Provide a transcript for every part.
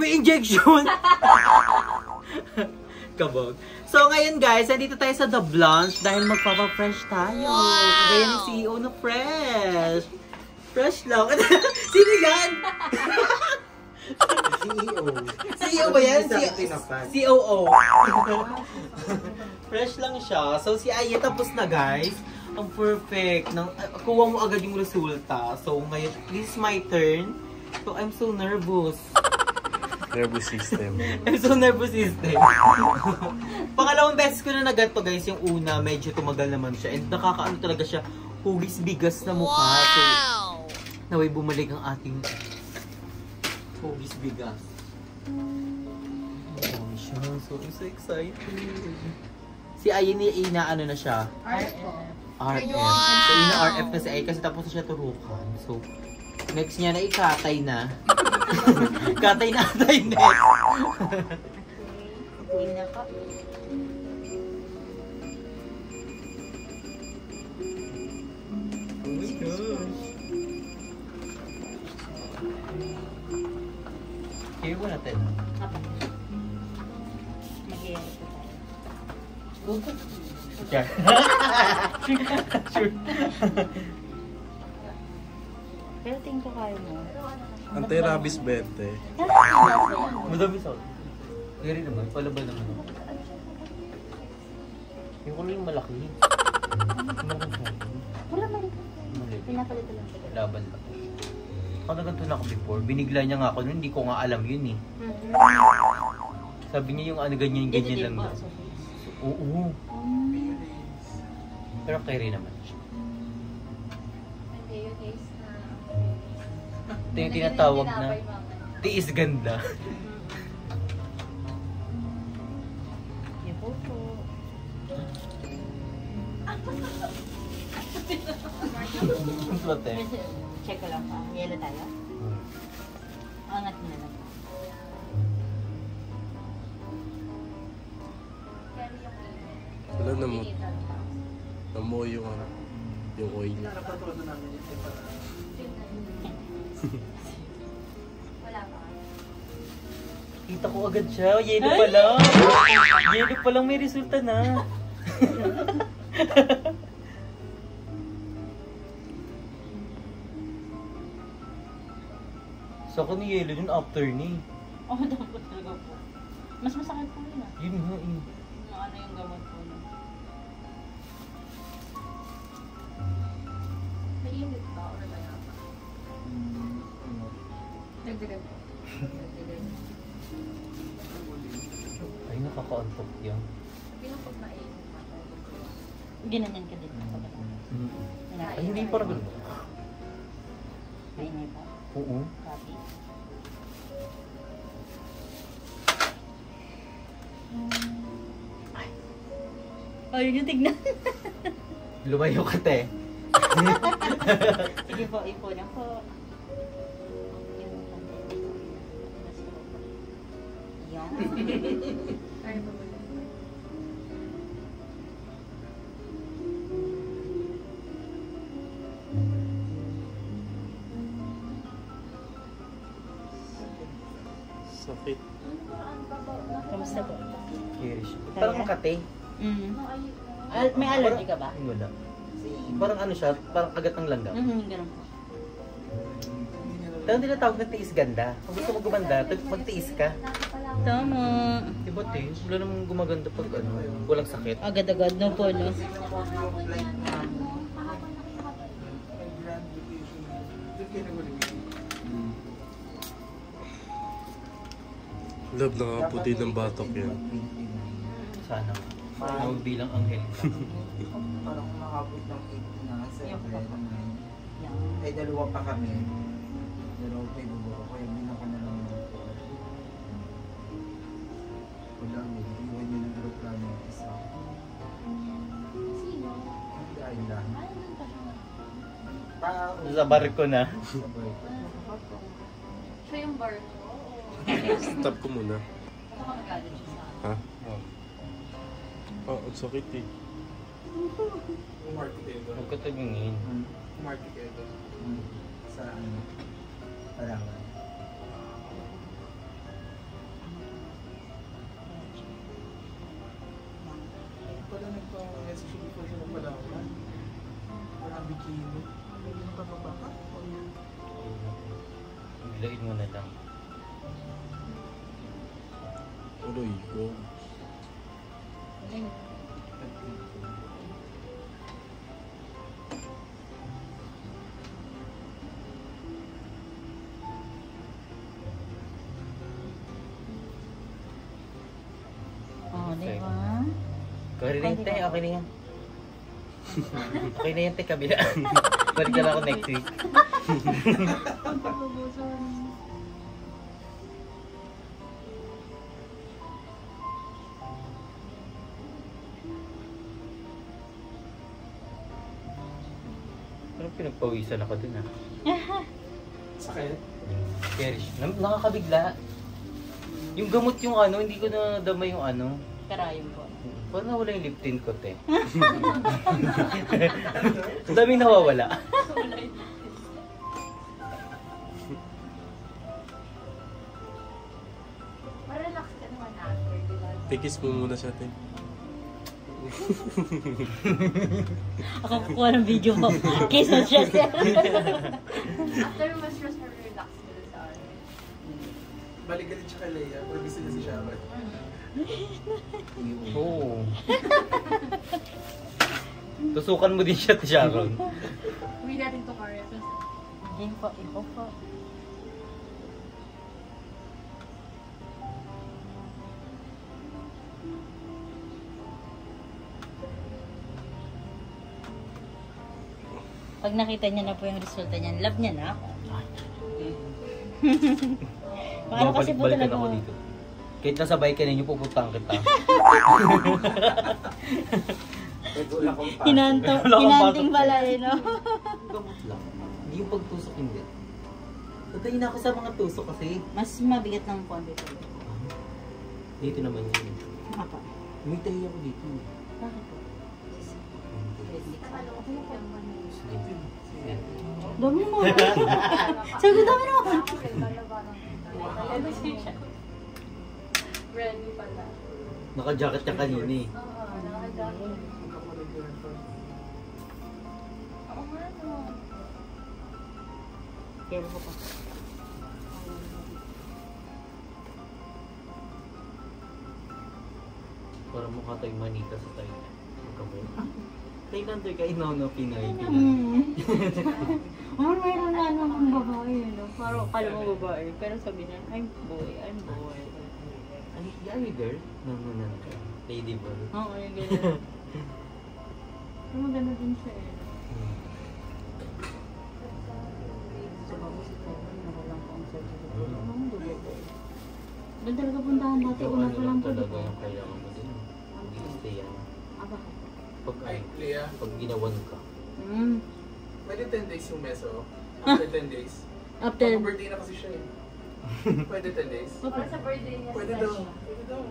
Injection! Kabog. So ngayon guys, nandito tayo sa The Blanche dahil magpapa-fresh tayo. Gaya ng CEO na fresh. Fresh lang. Sino yan? CEO. CEO ba yan? COO. Fresh lang siya. So si Aya tapos na guys. Ang perfect. Kuha mo agad yung resulta. So ngayon, this is my turn. So I'm so nervous. Nervous system. I'm so nervous system. Pangalawang beses ko na nagato guys. Yung una, medyo tumagal naman siya. And nakakaano talaga siya, hugis bigas na mukha. So, naway bumalik ang ating hugis bigas. Oh, siya. So, I'm so excited. Si Ayin, inaano na siya? RF. So, ina-RF na si Ayin kasi tapos na siya turukan. So, next niya na ikatay na. Katay na atay net. Uwi na ka. Oh my gosh. Kaya mo natin. Mag-iayos ko tayo. Sure. Sure. Pero tingin ko kaya mo. Anti-rabies 20. Madami sa akin. Kaya rin naman, palaban naman. Yung kulo yung malaki. Wala mali. Pinapalito lang siya. Laban lang. Ako na ganito na ako before. Binigla niya nga ako nun, hindi ko nga alam yun eh. Sabi niya yung ano ganyan lang. Oo. Pero kaya rin naman siya. Ito yung tinatawag na tiis ganda. Yung photo. Check ko lang pa. Yelo tayo. Angat na lang. Wala naman. Namuha yung ano, yung oil. Kita ko agad siya. Yelo pa lang. Yelo pa lang may resulta na. So ako ni yelo dun after ni. Oh, dapat talaga po. Mas masakit po yun ah. Yun nga eh. Ano yung gamot po na. May init ba? O na ba na? Nagdagan po. Ay, nakaka-antok yan. Pinapag na init. Ginanyan ka din. Ay, hindi parang gano'n. May init pa? Oo. Copy. Ayun yung tignan. Lumayo ka te. Sige po, ipo na po. Yan. Ay, po. Sakit. Kamusta po? Kirish. Parang makate. May allergy ka ba? Wala. Parang ano siya, parang kagat ng langgam. Ganun po. Pero tinatawag na tiis ganda. Kung gusto mo gumanda, magtiis ka. Tama. Diba te? Wala namang gumaganda pag ano, walang sakit. Agad-agad no po, no? Love, nakaputi ng batok yan. Sana. Tawag bilang anghel ka. Parang makabot ng 8 na, 7, Yung pa. 9. Yan. Ay, dalawa pa kami. Dalawa pa yung bubuo ko. Yung bilang ko na lang ng 4. Wala, iwan yun ng aeroplano yung isa. Sino? Hindi, island. Ay, nandun pa siya. Tao. Sa barko na. Sabay. Siya yung bar. Stop ko muna. Baka magalit siya sa akin. Ha? Oh, ang sakit eh. Marty kayo doon. Huwag ka tumingin. Marty kayo doon. Sa ano? Palangan. Pala nagpa-message yung before siya magpalaman. Walang bikini. Yung pababa ka? Biglain mo na lang. Uloy ko. Oh, di ba? Okay na yan, te. Okay na yan. Okay na yan, te. Kabila. Balik ka na ako next week. Parang pinagpawisan ako dun, ah. Sakit? Cherish. Nakakabigla. Yung gamot yung ano, hindi ko na damay yung ano. Karayom po. Parang nawala yung lip tint ko, te. Ang daming nawawala. Relax ka naman after, di ba? Tikis mo muna sa atin. Ako kukuha ng video mo. Kiss na siya. After mas stress mo, relax ka na sa akin. Balik ka din siya kay Leia. Pero gusto niya si Sharon. Oo. Tusukan mo din siya, te Sharon. Uwi natin to Karen. Hindi po, ikaw po. Pag nakita niya na po yung resulta niyan, love niya na ako. Paano kasi po Balik-balikan talaga ako dito. Kahit nasa bike ka ninyo, pupuntahan kita. Wala akong pa. Hinanting pala eh, no? Gamot lang. Hindi yung pagtusok hindi. Tatayin na ako sa mga tusok kasi. Mas mabigat ng konti po. Dito naman yun. Apa? May tayo ako dito. Bakit po? Sige. Yan. Dami mo. Sabi ko, dami naman. Ready pala. Naka-jacket ka kanina eh. Oo, nakadami. Ako nga no. Kaya ko pa. Para mukha tayong manita sa tayo. Magkabot. Thailander ka, no, Pinoy. Oh, mayroon na akong babae, no? Parang kala mo babae. Pero sabi niya, I'm boy. Ano, are you girl? No. Lady boy. Oo, yung gano'n. Pero maganda din siya eh. Sa bago si Kevin, nawalan ko ang surgery. Anong dulo ko? Doon talaga puntahan dati. Una pa lang po, di talaga ba? yung kailangan mo din. Mag-stay yan. Ah, bakit? Ay, Leia. Pag ginawan ka. Pwede 10 days yung meso. After 10 days. After, Mag-birthday na kasi siya eh. Pwede 10 days. Para sa birthday niya Pwede daw. Pwede daw.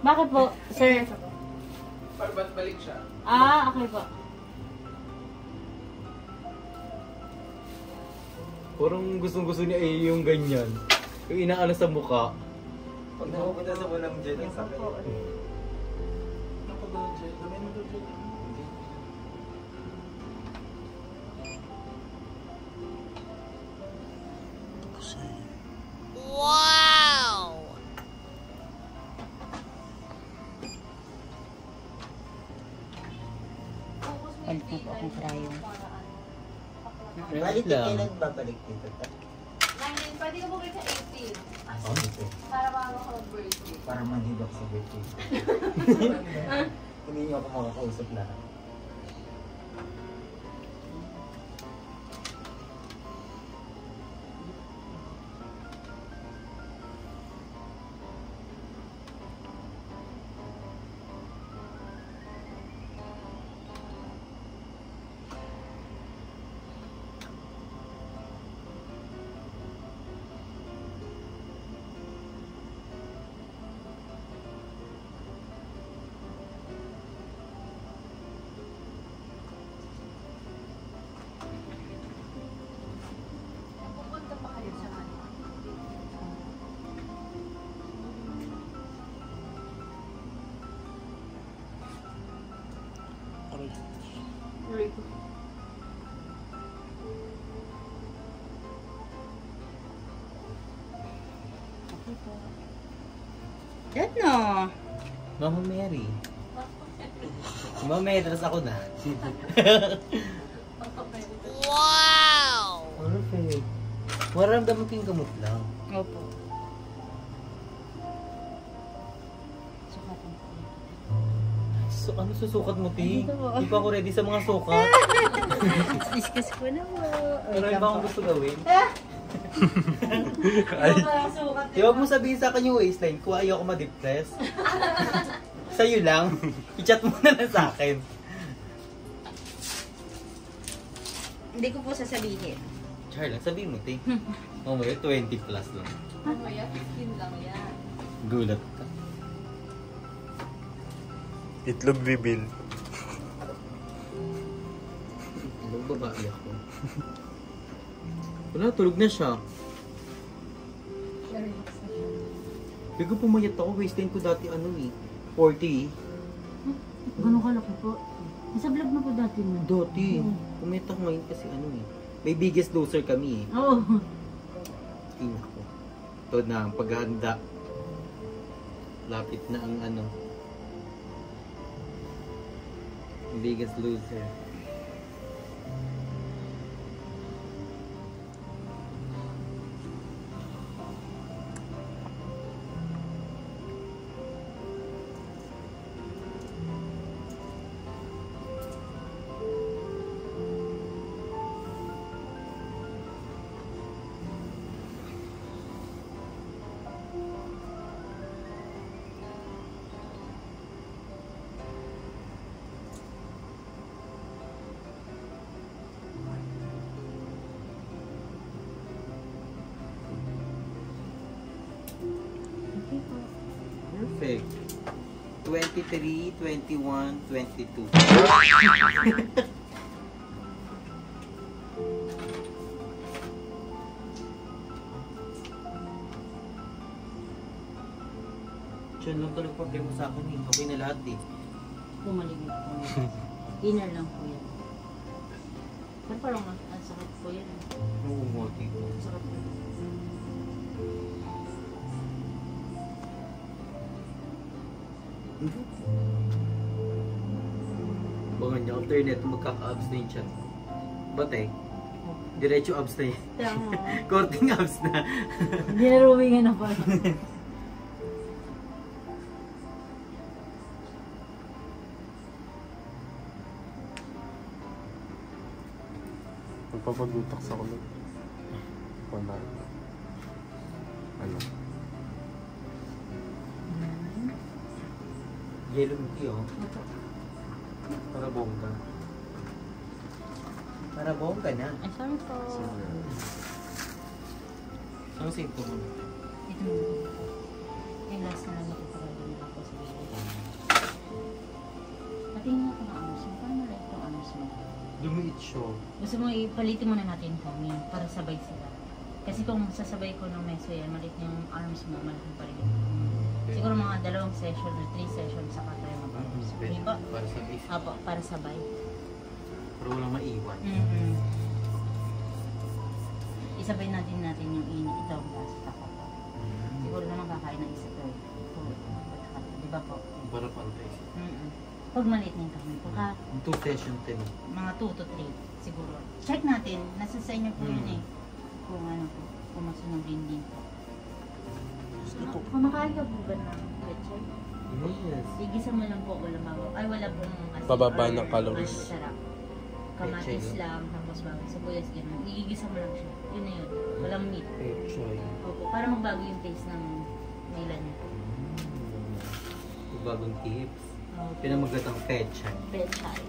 bakit po, sir? Para ba't balik siya? Ah, okay po. Parang gustong-gusto niya eh yung ganyan. Yung inaano sa mukha. Pag nakupunta sa walang dyan, ang sakit. Ako daw dyan. Dami mo daw dyan. Balik na po akong krayo. Balik ka, kailan babalik dito? 9 pwede ka bumalik sa 18. Oh, okay. Para bago ka mag-birthday. Para manhid ako sa birthday. Hindi niyo ako makakausap lahat. Pupunta pa kayo sa ano? Aray. Rico. Yan na. Mama Mary. Mama Mary, tapos ako na. Wow! Perfect. Maramdaman ko yung gamot lang. Opo. Sukatan ko. So, ano susukat mo, Ti? Dito po. Di pa ako ready sa mga sukat. Discuss ko na po. Pero iba akong gusto gawin. Ay. Sukat Di wag mo sabihin sa akin yung waistline kung ayaw ko ma-depress. Sa'yo lang. I-chat mo na lang sa akin. Hindi ko po sasabihin. Charlotte, sabihin mo, Ti. Mamaya, 20 plus lang. Ano yan? 15 lang yan. Gulat ka. Itlog bibil. Ilang babae ako. Wala, tulog na siya. Bigla pumayat ako, waistline ko dati ano eh. 40. Gano'n kalaki po? Nasa vlog na po dati mo. Dati. Pumayat ako ngayon kasi ano eh. May Biggest Loser kami eh. Oo. Tingnan ko. Ito na ang paghahanda. Lapit na ang ano. Biggest Loser. Perfect. 23, 21, 22. Diyan lang talaga problema sa akin eh. Okay na lahat eh. Pumaligid po. Inner lang po yan. Pero parang ang sakit po yan. Oo, moti ko. Ang sakit po. Bangan niya, alternate, magkaka-abs na yung chat. Ba't eh? Diretso abs na yan. Tama. Korting abs na. Hindi na rumingan na po. Magpapagutak sa kulot. Wala. Ano? Yellow tea oh. Para bongga. Para bongga na. Ay, sorry po. Ano save ko mo? Ito mo. Yung last na lang nakipagalaman nila po sa video. Patingin ako ng arms mo. Paano na itong arms mo? Lumiit siya. Gusto mo ipalitin muna natin kami para sabay sila. Kasi kung sasabay ko ng meso yan, malit yung arms mo, malaki pa rin. Siguro mga 2 session or 3 session saka tayo mag-arms. Hindi ba? Para sa base. Apo, para sabay. Para walang maiwan. Isabay natin yung ito ang kaso tako pa. Siguro naman kakain ng isa to. Di ba po? Para pantay. Pag maliit na yung kami po ha, 2 session 10. mga 2 to 3 siguro. Check natin, nasa sa inyo po yun eh. Kung ano po. pumasok ng dinding po. Kumakain ka po ba ng leche? Yes. Igisa mo lang po, wala mabaw. Ay, wala pong asin. Pababa or ng calories. Masarap. Kamatis Leche. lang, tapos bawang sibuyas, gano'n. Igigisa mo lang siya. Yun na yun. Walang meat. Pechay. Opo, para magbago yung taste ng nila niya. Bagong tips. Opo. Pinamagatang pechay. Pechay.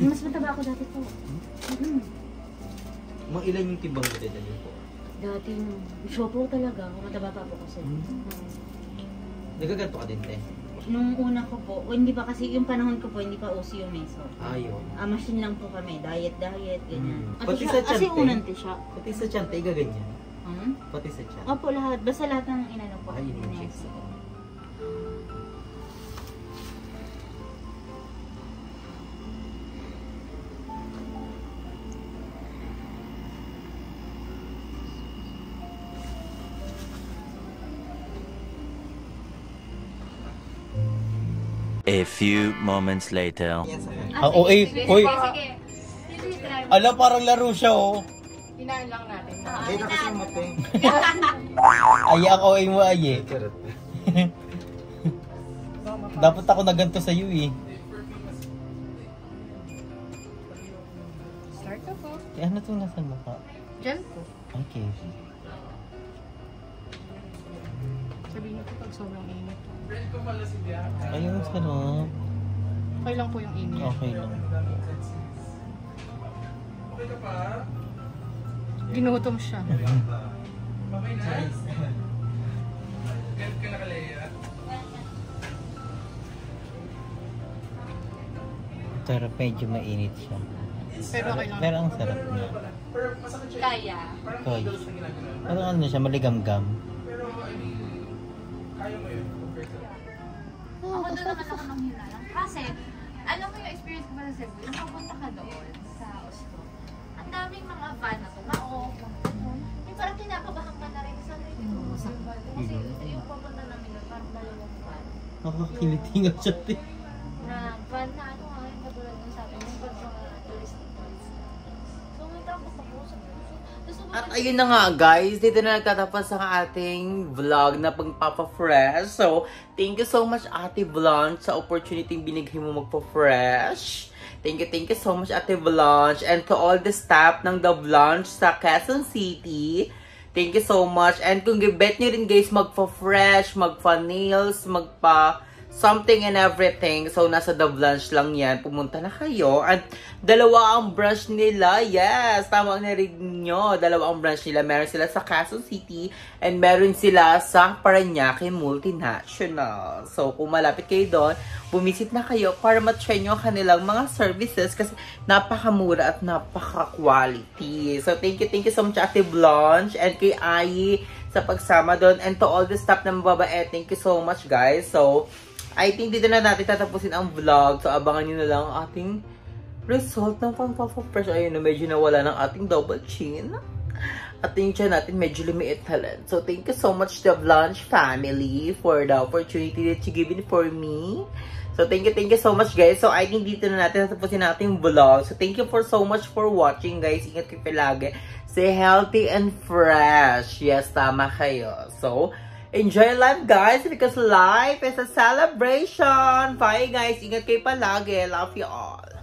Mas mataba ako dati po. Mga ilan yung timbang mo din po? Dati, shopo talaga. Mataba pa po kasi. Nagaganto ka din, te? Nung una ko po, hindi pa kasi yung panahon ko po, hindi pa uso yung meso. Ayun. Machine lang po kami. Diet, ganyan. At Pati siya, sa kasi tiyan, te? unante siya. Pati sa tiyan, te, gaganyan. Hmm? Pati sa tiyan. Opo, lahat. Basta lahat ng inano po. Ay, yun yung Yes. chicks. A few moments later. Ah, oy. Sige, sige. Sige, try mo. Ala, parang laro siya, oh. Hinaan lang natin. Ay, na kasi yung mate. Ay, ang OA mo, ay, eh. Dapat ako na ganito sa'yo, eh. Start na po. Eh, ano itong nasa mukha? Diyan po. Okay. Sabihin ko pag sobrang init. Ayun, sarap. Okay lang po yung init. Okay lang. Ginutom siya. Sarap, medyo mainit siya. Pero okay lang. Pero ang sarap niya. Kaya. Toy. Parang ano siya, maligamgam. Ako doon naman ako nang hinalang. Kasi, alam mo yung experience ko ba sa Cebu, nung pupunta ka doon sa Oslo, ang daming mga van na tumaok, yung parang kinakabahan ka na rin sa rin. Kasi yung pupunta namin doon, parang dalawang van. Nakakiliti nga siya, te. Na van na ano nga, yung katulad ng sabi, yung van mga touristic ones. So, may tapos ako sa puso. At ayun na nga guys, dito na nagtatapos ang ating vlog na pagpapa-fresh. So, thank you so much Ate Blanche sa opportunity binigay mo magpa-fresh. Thank you so much Ate Blanche. And to all the staff ng The Blanche sa Quezon City, thank you so much. And kung bet nyo rin guys magpa-fresh, magpa-nails, something and everything. So, nasa The Blanche lang yan. Pumunta na kayo. At dalawa ang branch nila. Yes, tama ang narinig nyo. Dalawa ang branch nila. Meron sila sa Quezon City and meron sila sa Parañaque Multinational. So, kung malapit kayo doon, bumisit na kayo para matry nyo kanilang mga services kasi napakamura at napaka-quality. So, thank you so much Ate Blanche and kay Ai sa pagsama doon. And to all the staff na mababae, thank you so much guys. So, I think dito na natin tatapusin ang vlog. So, abangan nyo na lang ang ating result ng pang-papa-fresh. Ayun na, medyo nawala ng ating double chin. At yung chin natin medyo lumiit talent. So, thank you so much The Blanche family for the opportunity that you given for me. So, thank you so much guys. So, I think dito na natin tatapusin ang ating vlog. So, thank you so much for watching guys. Ingat kayo palagi. Stay healthy and fresh. Yes, tama kayo. So, enjoy life guys because life is a celebration. Bye guys. Ingat kayo palagi. Love you all.